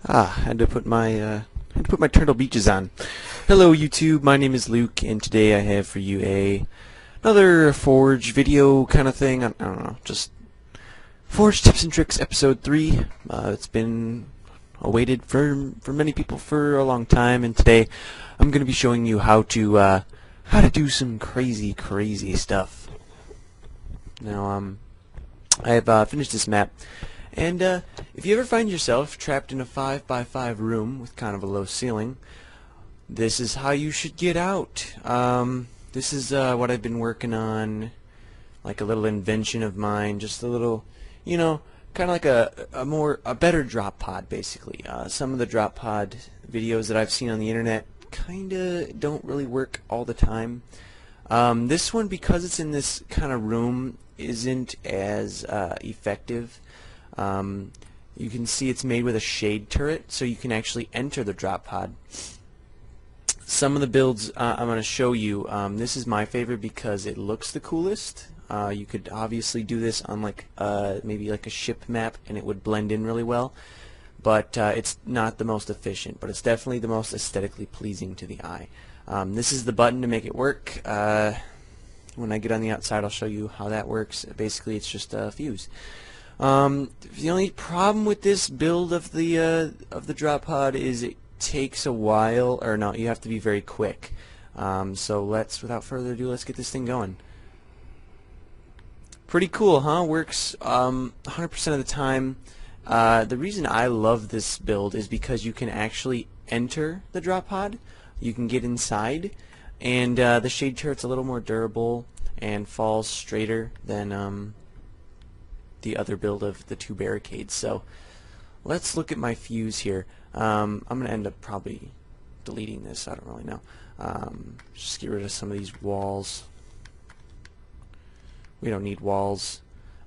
Had to put my turtle beaches on. Hello YouTube, my name is Luke, and today I have for you another Forge video kind of thing. I don't know, just Forge Tips and Tricks Episode 3. It's been awaited for many people for a long time, and today I'm going to be showing you how to do some crazy stuff. Now, I have finished this map. And if you ever find yourself trapped in a 5x5 room with kind of a low ceiling, this is how you should get out. This is what I've been working on, like a little invention of mine, just a little, you know, kind of like a better drop pod, basically. Some of the drop pod videos that I've seen on the internet kind of don't really work all the time. This one, because it's in this kind of room, isn't as effective. You can see it's made with a shade turret, so you can actually enter the drop pod. Some of the builds I'm going to show you, this is my favorite because it looks the coolest. You could obviously do this on like maybe like a ship map and it would blend in really well, but it's not the most efficient, but it's definitely the most aesthetically pleasing to the eye. This is the button to make it work. When I get on the outside, I'll show you how that works. Basically, it's just a fuse. The only problem with this build of the drop pod is it takes a while, or no, you have to be very quick. So without further ado, let's get this thing going. Pretty cool, huh? Works 100% of the time. The reason I love this build is because you can actually enter the drop pod. You can get inside, and the shade turret's a little more durable and falls straighter than the other build of the two barricades. So let's look at my fuse here. I'm going to end up probably deleting this. I don't really know. Just get rid of some of these walls. We don't need walls.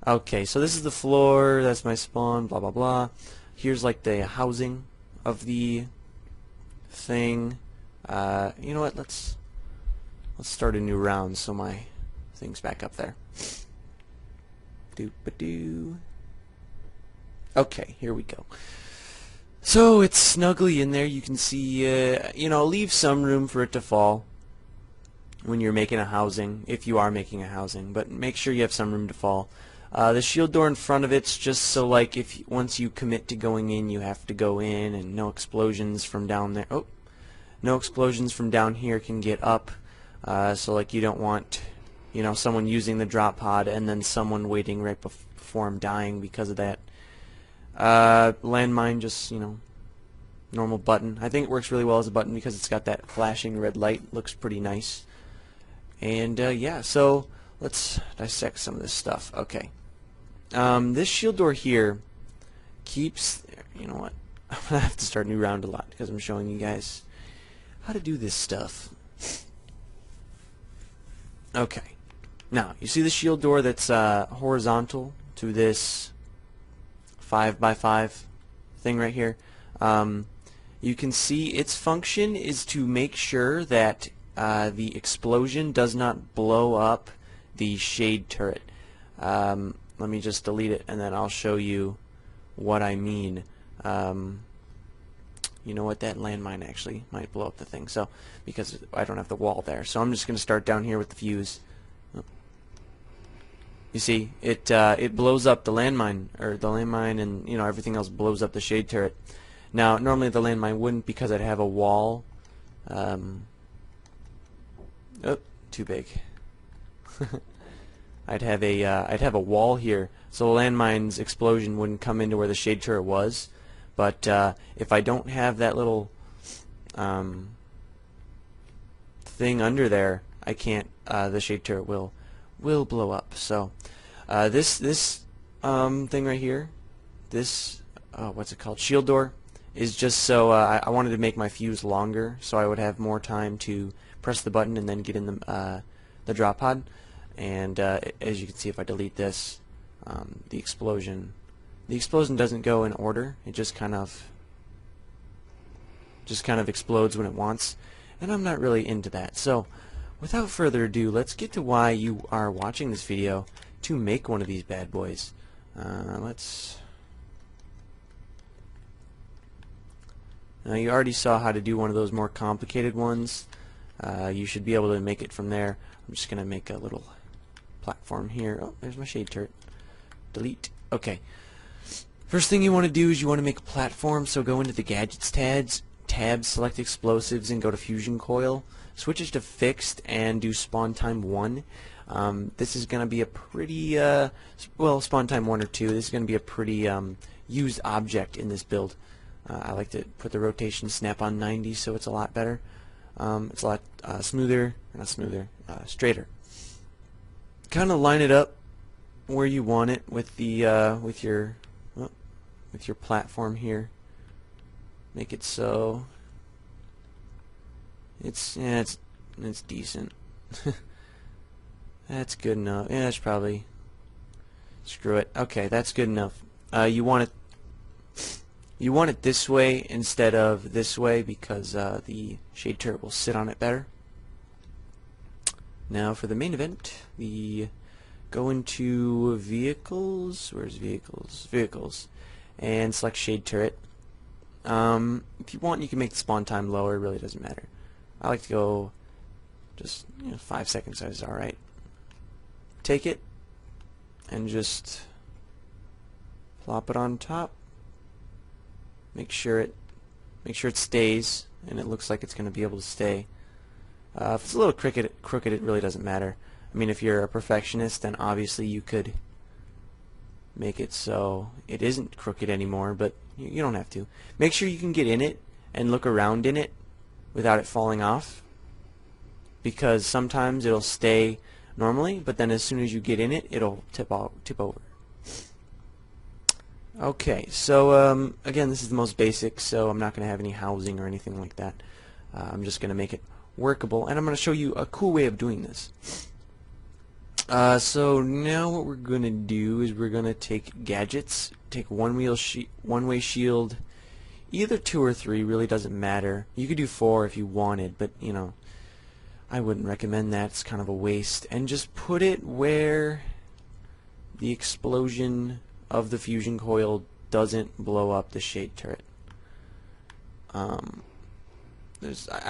Okay, so this is the floor. That's my spawn. Blah blah blah. Here's like the housing of the thing. You know what? Let's start a new round so my thing's back up there. Doop-a-doo. Okay, here we go. So it's snugly in there. You can see, you know, leave some room for it to fall when you're making a housing, if you are making a housing, but make sure you have some room to fall. The shield door in front of it's just so like once you commit to going in, you have to go in, and no explosions from down there. Oh, no explosions from down here can get up. So like you don't want, you know, someone using the drop pod and then someone waiting right before him dying because of that. Landmine, just, you know, normal button. I think it works really well as a button because it's got that flashing red light. Looks pretty nice. And yeah, so let's dissect some of this stuff. Okay. This shield door here keeps, you know what, I'm going to have to start a new round a lot because I'm showing you guys how to do this stuff. Okay. Now, you see the shield door that's horizontal to this 5x5 thing right here? You can see its function is to make sure that the explosion does not blow up the shade turret. Let me just delete it and then I'll show you what I mean. You know what, that landmine actually might blow up the thing, so because I don't have the wall there. So I'm just going to start down here with the fuse. You see, it blows up the landmine, and you know, everything else blows up the shade turret. Now, normally the landmine wouldn't because I'd have a wall. Oh, too big. I'd have a wall here, so the landmine's explosion wouldn't come into where the shade turret was. But if I don't have that little thing under there, I can't. The shade turret will blow up. So this thing right here, this what's it called? Shield door, is just so I wanted to make my fuse longer, so I would have more time to press the button and then get in the drop pod. And as you can see, if I delete this, the explosion doesn't go in order. It just kind of explodes when it wants, and I'm not really into that. So without further ado, let's get to why you are watching this video to make one of these bad boys. Let's Now you already saw how to do one of those more complicated ones. You should be able to make it from there. I'm just gonna make a little platform here. Oh, there's my shade turret. Delete. Okay. First thing you want to do is you want to make a platform, so go into the Gadgets tab, select Explosives, and go to Fusion Coil. Switch it to Fixed and do Spawn Time 1. This is going to be a pretty, well, Spawn Time 1 or 2. This is going to be a pretty used object in this build. I like to put the rotation snap on 90, so it's a lot better. It's a lot smoother, not smoother, straighter. Kind of line it up where you want it with the with your platform here. Make it so it's decent. That's good enough. Yeah, that's probably, screw it. Okay, that's good enough. You want it this way instead of this way because the shade turret will sit on it better. Now for the main event, we go into vehicles. Where's vehicles? Vehicles, and select shade turret. If you want, you can make the spawn time lower. It really doesn't matter. I like to go just 5 seconds is alright. Take it and just plop it on top. Make sure it stays, and it looks like it's going to be able to stay. If it's a little crooked, it really doesn't matter. I mean, if you're a perfectionist, then obviously you could make it so it isn't crooked anymore, but you don't have to. Make sure you can get in it and look around in it without it falling off, because sometimes it'll stay normally, but then as soon as you get in it, it'll tip over. Okay, so again, this is the most basic, so I'm not going to have any housing or anything like that. I'm just going to make it workable, and I'm going to show you a cool way of doing this. So now what we're going to do is we're going to take gadgets, take one-way shield, either 2 or 3, really doesn't matter. You could do 4 if you wanted, but I wouldn't recommend that. It's kind of a waste. And just put it where the explosion of the fusion coil doesn't blow up the shade turret. I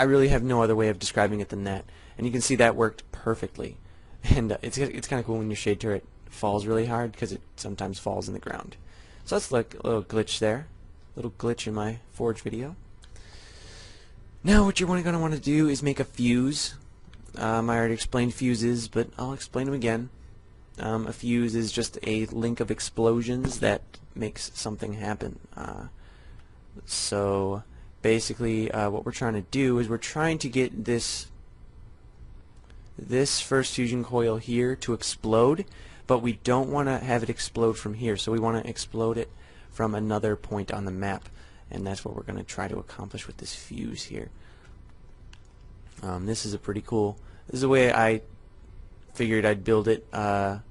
really have no other way of describing it than that. And you can see that worked perfectly. And it's kind of cool when your shade turret falls really hard, because it sometimes falls in the ground. So that's like a little glitch there. A little glitch in my Forge video. Now what you're going to want to do is make a fuse. I already explained fuses, but I'll explain them again. A fuse is just a link of explosions that makes something happen. So basically what we're trying to do is we're trying to get this first fusion coil here to explode, but we don't want to have it explode from here, so we want to explode it from another point on the map, and that's what we're going to try to accomplish with this fuse here. This is a pretty cool, this is the way I figured I'd build it. Have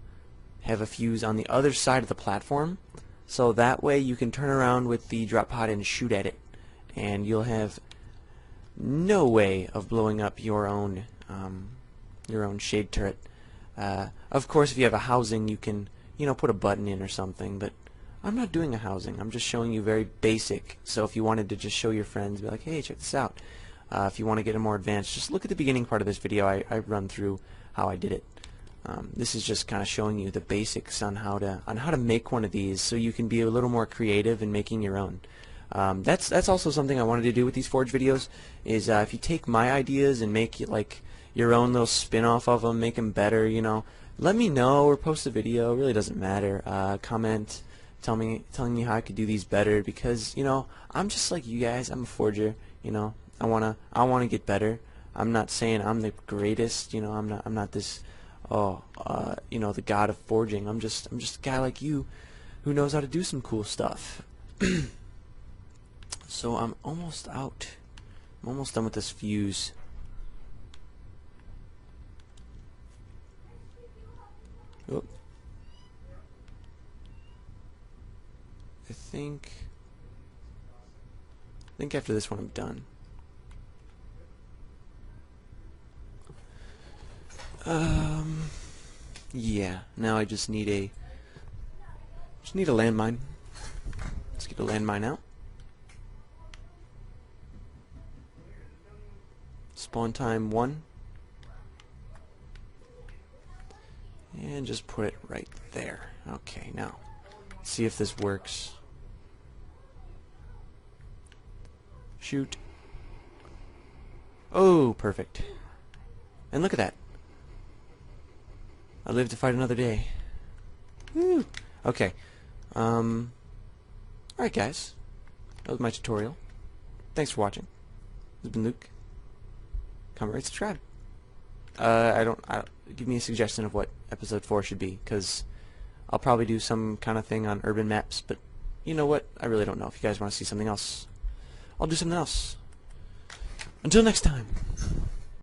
a fuse on the other side of the platform, so that way you can turn around with the drop pod and shoot at it, and you'll have no way of blowing up your own shade turret. Of course, if you have a housing, you can put a button in or something, but I'm not doing a housing. I'm just showing you very basic. So if you wanted to just show your friends, be like, hey, check this out. If you want to get it more advanced, just look at the beginning part of this video. I run through how I did it. This is just kind of showing you the basics on how to make one of these, so you can be a little more creative in making your own. That's also something I wanted to do with these Forge videos. Is if you take my ideas and make it like your own little spin-off of them, make them better. Let me know or post a video. It really doesn't matter. Comment, telling me how I could do these better, because I'm just like you guys. I'm a forger. I wanna get better. I'm not saying I'm the greatest. I'm not this. The god of forging. I'm just a guy like you who knows how to do some cool stuff. So I'm almost out. I'm almost done with this fuse. Oh. I think after this one I'm done. Yeah. Now I just need a landmine. Let's get a landmine out. Spawn time 1. And just put it right there. Okay, now let's see if this works. Shoot. Oh, perfect. And look at that. I live to fight another day. Woo! Okay. Alright guys. That was my tutorial. Thanks for watching. This has been Luke. Comment, rate, subscribe. Give me a suggestion of what episode 4 should be, because I'll probably do some kind of thing on urban maps, but you know what? I really don't know. If you guys want to see something else, I'll do something else. Until next time.